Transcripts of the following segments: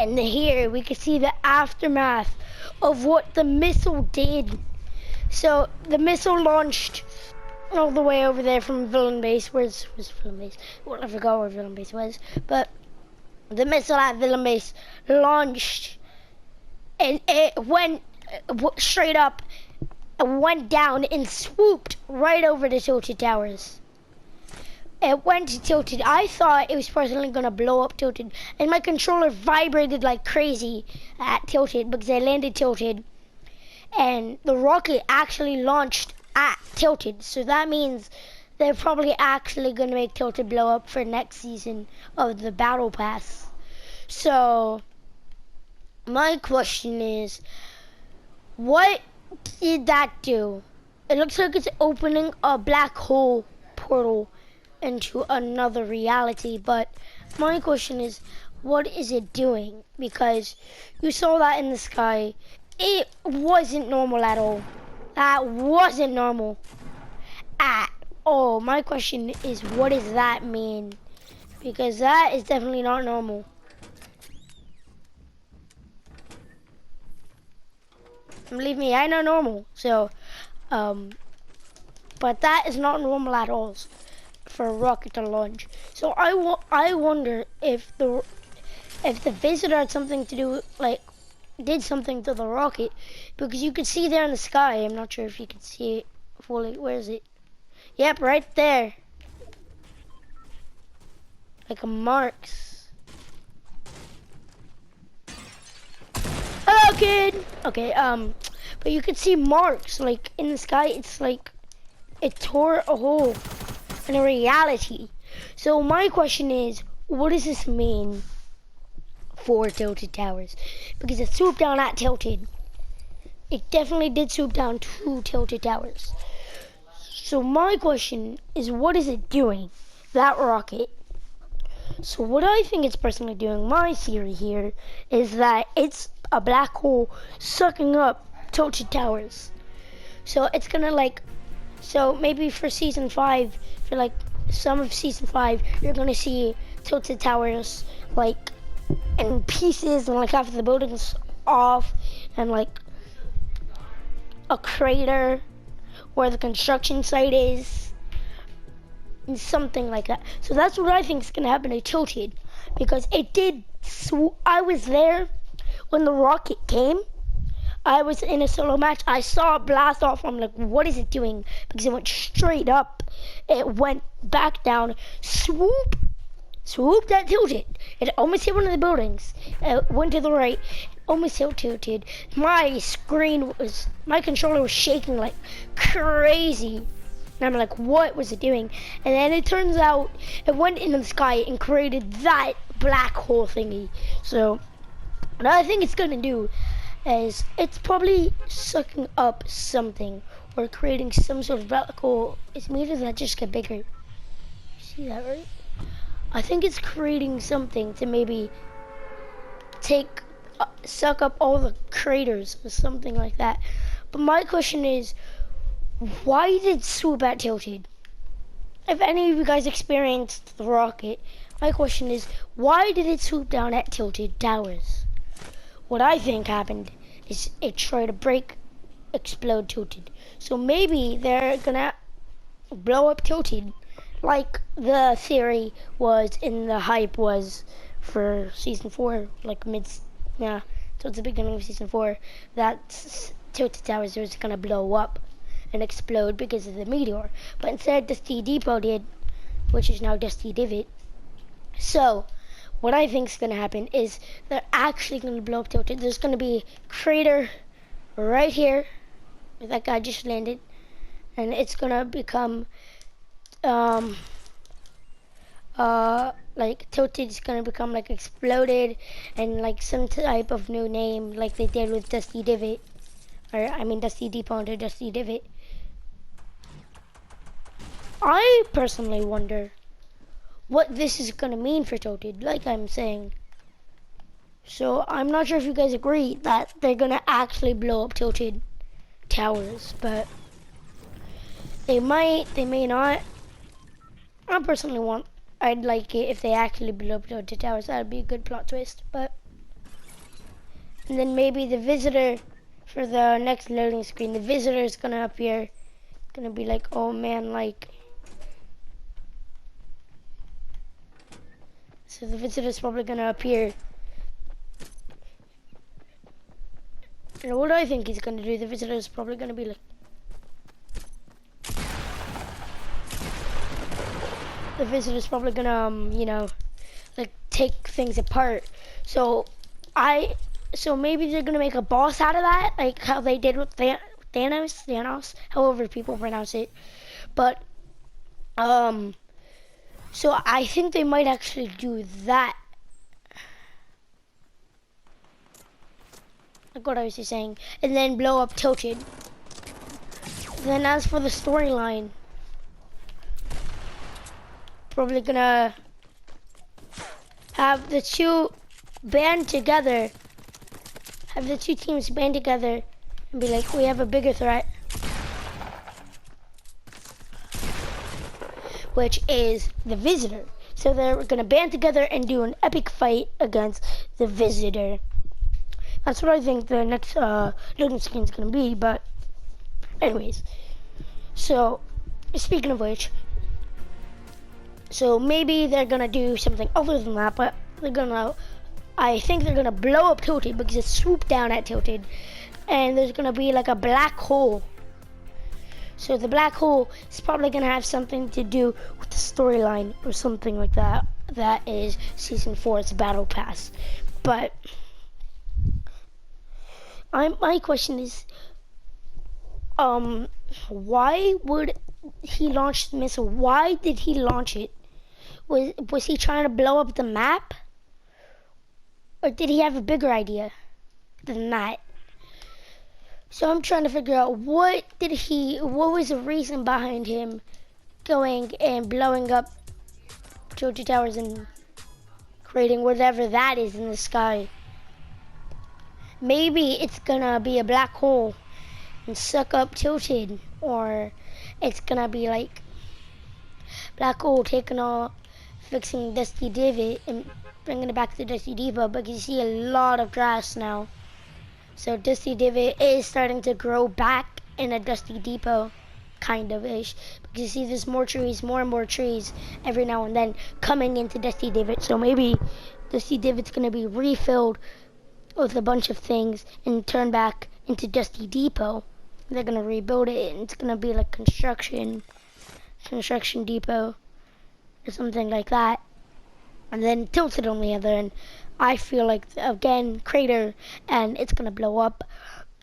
And here we can see the aftermath of what the missile did. So the missile launched all the way over there from Villain Base. Where's Villain Base? Well, I forgot where Villain Base was. But the missile at Villain Base launched, and it went straight up, went down, and swooped right over the Tilted Towers. It went to Tilted. I thought it was personally gonna blow up Tilted, and my controller vibrated like crazy at Tilted because I landed Tilted, and the rocket actually launched at Tilted. So that means they're probably actually gonna make Tilted blow up for next season of the Battle Pass. So my question is, what did that do? It looks like it's opening a black hole portal into another reality, but my question is, what is it doing? Because you saw that in the sky. It wasn't normal at all. That wasn't normal at all. My question is, what does that mean? Because that is definitely not normal. Believe me, I know normal. So, but that is not normal at all for a rocket to launch. So I wonder if the visitor had something to do, like, did something to the rocket, because you could see there in the sky. I'm not sure if you can see it fully. Where is it? Yep, right there. Like a marks. Hello, kid. Okay, but you could see marks like in the sky. It's like it tore a hole in a reality. So my question is, what does this mean for Tilted Towers? Because it swooped down at Tilted. It definitely did swoop down to Tilted Towers. So my question is, what is it doing, that rocket? So what I think it's personally doing, my theory here, is that it's a black hole sucking up Tilted Towers. So it's gonna so maybe for season 5, for like some of season 5, you're gonna see Tilted Towers like in pieces, and like half of the buildings off, and like a crater where the construction site is, and something like that. So that's what I think is gonna happen to Tilted, because it did. I was there when the rocket came. I was in a solo match. I saw it blast off. I'm like, what is it doing? Because it went straight up. It went back down, swooped at Tilted. It almost hit one of the buildings. It went to the right, almost hit Tilted. My controller was shaking like crazy. And I'm like, what was it doing? And then it turns out it went into the sky and created that black hole thingy. So what I think it's gonna do is it's probably sucking up something or creating some sort of black hole. It's maybe that just get bigger. You see that, right? I think it's creating something to maybe suck up all the craters or something like that. But my question is, why did it swoop at Tilted? If any of you guys experienced the rocket, my question is, why did it swoop down at Tilted Towers? What I think happened is it tried to explode Tilted. So maybe they're gonna blow up Tilted, like the theory was in the hype was for season 4, like towards the beginning of season 4, that Tilted Towers was gonna blow up and explode because of the meteor. But instead, Dusty Depot did, which is now Dusty Divot. So what I think is going to happen is they're actually going to blow up Tilted. There's going to be a crater right here where that guy just landed, and it's going to become like Tilted is going to become like exploded, and like some type of new name like they did with Dusty Divot, or I mean Dusty Depot into Dusty Divot. I personally wonder what this is gonna mean for Tilted, like I'm saying. So I'm not sure if you guys agree that they're gonna actually blow up Tilted Towers, but they might, they may not. I'd like it if they actually blew up Tilted Towers. That'd be a good plot twist, but And then maybe the visitor for the next loading screen, the visitor is gonna appear. Gonna be like, oh man, like. So the visitor is probably gonna appear. And what I think he's gonna do, the visitor is probably gonna be like. The visitor is probably gonna, you know, like take things apart. So maybe they're gonna make a boss out of that, like how they did with Thanos, however people pronounce it. But so I think they might actually do that. Like what I was just saying, and then blow up Tilted. Then as for the storyline, probably gonna have the two band together, have the two teams band together and be like, we have a bigger threat, which is the visitor. So they're gonna band together and do an epic fight against the visitor. That's what I think the next loading screen is gonna be. But anyways, so speaking of which, so maybe they're gonna do something other than that, but I think they're gonna blow up Tilted because it's swooped down at Tilted, and there's gonna be like a black hole. So the black hole is probably gonna have something to do with the storyline or something like that. That is Season 4's Battle Pass. But my question is, why would he launch the missile? Why did he launch it? Was he trying to blow up the map? Or did he have a bigger idea than that? So I'm trying to figure out what was the reason behind him going and blowing up Tilted Towers and creating whatever that is in the sky. Maybe it's gonna be a black hole and suck up Tilted, or it's gonna be like black hole taking off, fixing Dusty Divot and bringing it back to Dusty Depot, but you see a lot of grass now. So Dusty Divot is starting to grow back in a Dusty Depot, kind of ish. Because you see there's more and more trees every now and then coming into Dusty Divot. So maybe Dusty Divot's gonna be refilled with a bunch of things and turned back into Dusty Depot. They're gonna rebuild it and it's gonna be like construction depot or something like that. And then Tilted on the other end. I feel like, again, crater, and it's gonna blow up.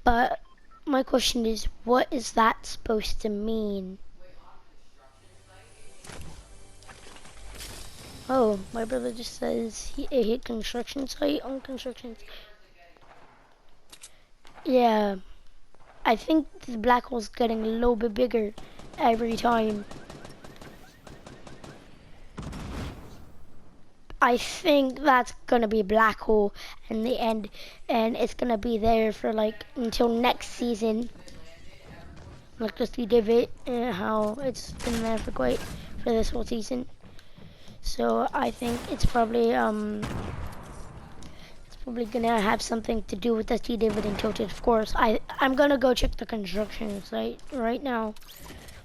But my question is, what is that supposed to mean? Oh, my brother just says he hit construction site on construction. Yeah, I think the black hole's getting a little bit bigger every time. I think that's gonna be a black hole in the end, and it's gonna be there for like until next season. Like Dusty Divot, and how it's been there for this whole season. So I think it's probably gonna have something to do with Dusty Divot and Tilted. Of course, I'm gonna go check the construction site right now.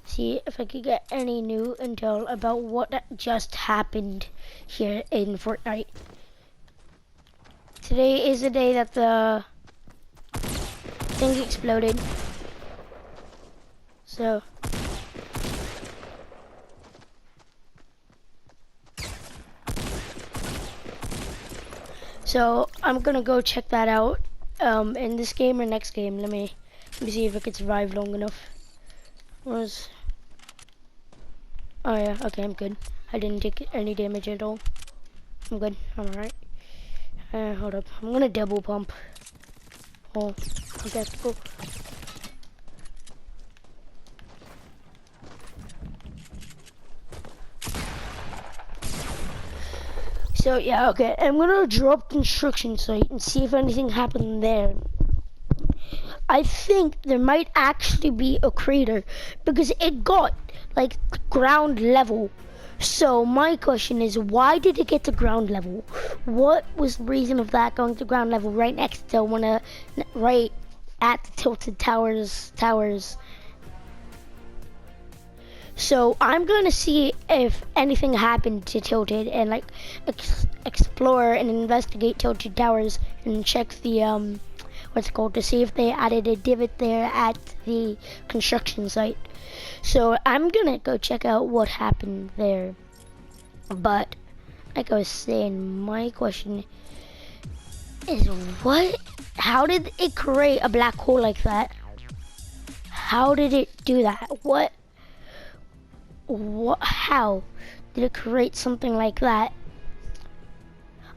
See if I could get any new intel about what just happened here in Fortnite. Today is the day that the thing exploded. So I'm gonna go check that out in this game or next game. Let me see if I can survive long enough. Oh yeah, okay, I'm good. I didn't take any damage at all. I'm good, I'm alright. Hold up, I'm gonna double pump. Oh, okay, cool. So yeah, okay, I'm gonna drop construction site and see if anything happened there. I think there might actually be a crater because it got like ground level. So my question is, why did it get to ground level? What was the reason of that going to ground level right next to right at the tilted towers? So I'm going to see if anything happened to Tilted and like explore and investigate Tilted Towers and check the what's it called, to see if they added a divot there at the construction site. So I'm gonna go check out what happened there. But like I was saying, my question is, how did it create a black hole like that? How did it do that? How did it create something like that?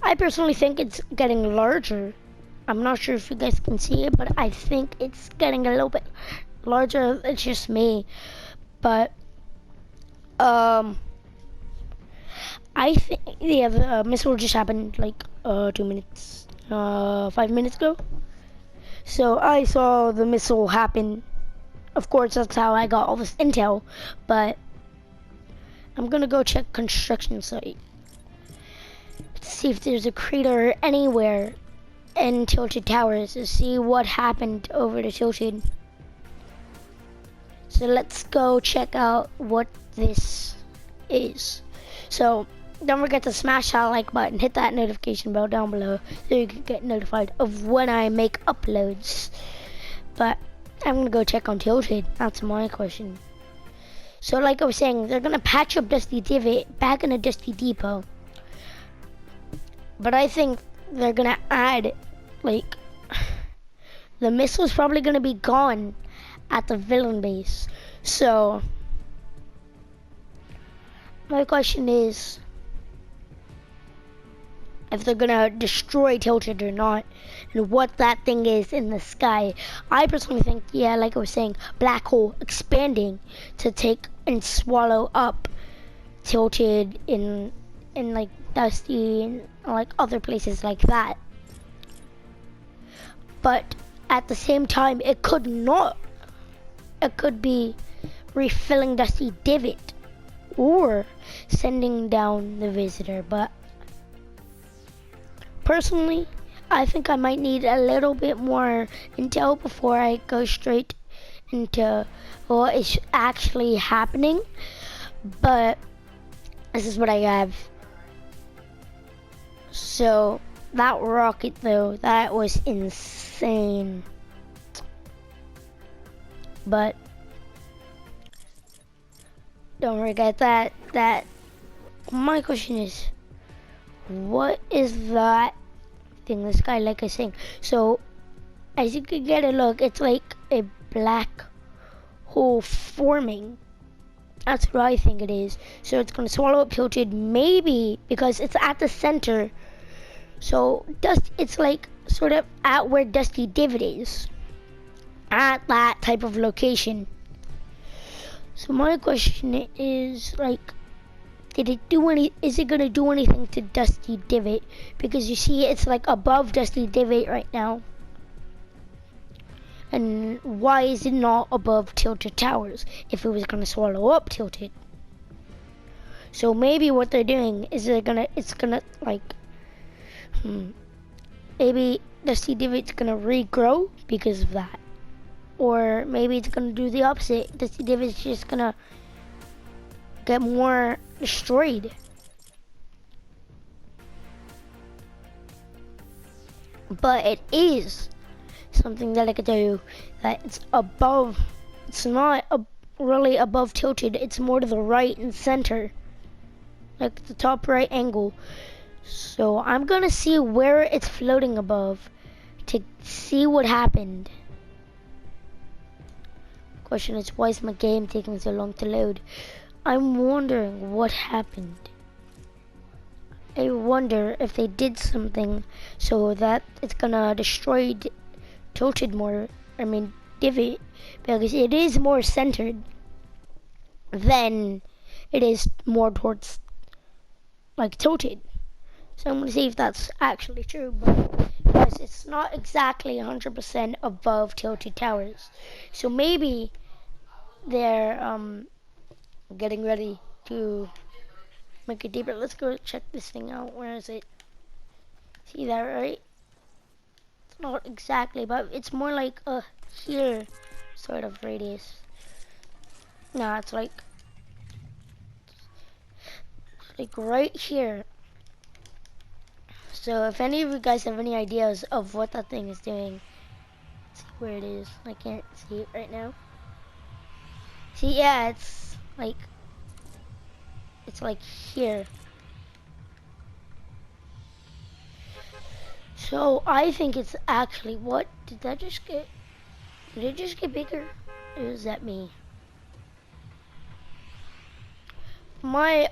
I personally think it's getting larger. I'm not sure if you guys can see it, but I think it's getting a little bit larger. It's just me. But I think, yeah, the missile just happened like 5 minutes ago. So I saw the missile happen. Of course, that's how I got all this intel. But I'm gonna go check construction site. Let's see if there's a crater anywhere in Tilted Towers to see what happened over to Tilted. So let's go check out what this is. So don't forget to smash that like button, hit that notification bell down below so you can get notified of when I make uploads. But I'm gonna go check on Tilted. That's my question. So like I was saying, they're gonna patch up Dusty Divot back in a Dusty Depot. But I think they're gonna add, like, the missile's probably gonna be gone at the villain base. So my question is if they're gonna destroy Tilted or not, and what that thing is in the sky. I personally think, yeah, like I was saying, black hole expanding to take and swallow up Tilted in like Dusty and like other places like that. But at the same time, it could not. It could be refilling Dusty Divot or sending down the visitor. But personally, I think I might need a little bit more intel before I go straight into what is actually happening. But this is what I have. So that rocket though, that was insane. But don't forget that my question is, what is that thing in the sky? Like I was saying, so as you can get a look, it's like a black hole forming. That's what I think it is. So it's gonna swallow up Tilted, maybe because it's at the center. So it's like sort of at where Dusty Divot is, at that type of location. So my question is, like, is it gonna do anything to Dusty Divot? Because you see it's like above Dusty Divot right now. And why is it not above Tilted Towers if it was gonna swallow up Tilted? So maybe what they're doing is it's gonna like, maybe Dusty Divot's gonna regrow because of that. Or maybe it's gonna do the opposite. Dusty Divot's just gonna get more destroyed. But it is something that I could tell you that it's above. It's not really above Tilted. It's more to the right and center, like the top right angle. So I'm gonna see where it's floating above to see what happened. Question is, why is my game taking so long to load? I'm wondering what happened. I wonder if they did something so that it's gonna destroy Tilted more. Divot, because it is more centered than it is more towards like Tilted. So I'm gonna see if that's actually true, but because it's not exactly 100% above Tilted Towers. So maybe they're getting ready to make it deeper. Let's go check this thing out. Where is it? See that, right? It's not exactly, but it's more like a here sort of radius. Nah, it's like right here. So if any of you guys have any ideas of what that thing is doing, let's see where it is. I can't see it right now. See, yeah, it's like here. So I think it's actually, what did that just get? Did it just get bigger? Or is that me? My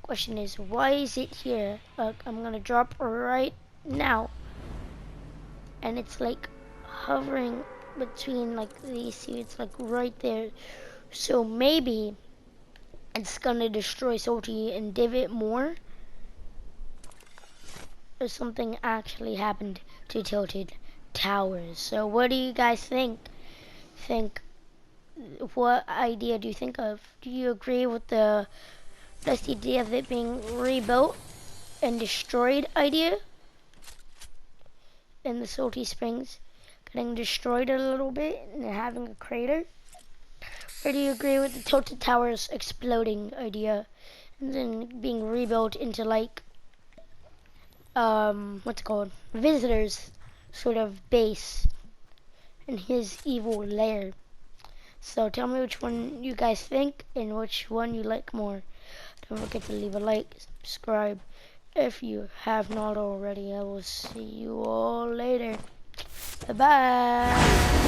question is, why is it here? I'm gonna drop right now, and it's like hovering between like these two. It's like right there. So maybe it's gonna destroy Salty and Divot more, or something actually happened to Tilted Towers. So what do you guys think? What idea do you think of? Do you agree with the best idea of it being rebuilt and destroyed idea? And the Salty Springs getting destroyed a little bit and having a crater? Or do you agree with the Tilted Towers exploding idea and then being rebuilt into like what's it called? Visitors sort of base in his evil lair. So tell me which one you guys think and which one you like more. Don't forget to leave a like, subscribe if you have not already. I will see you all later. Bye bye.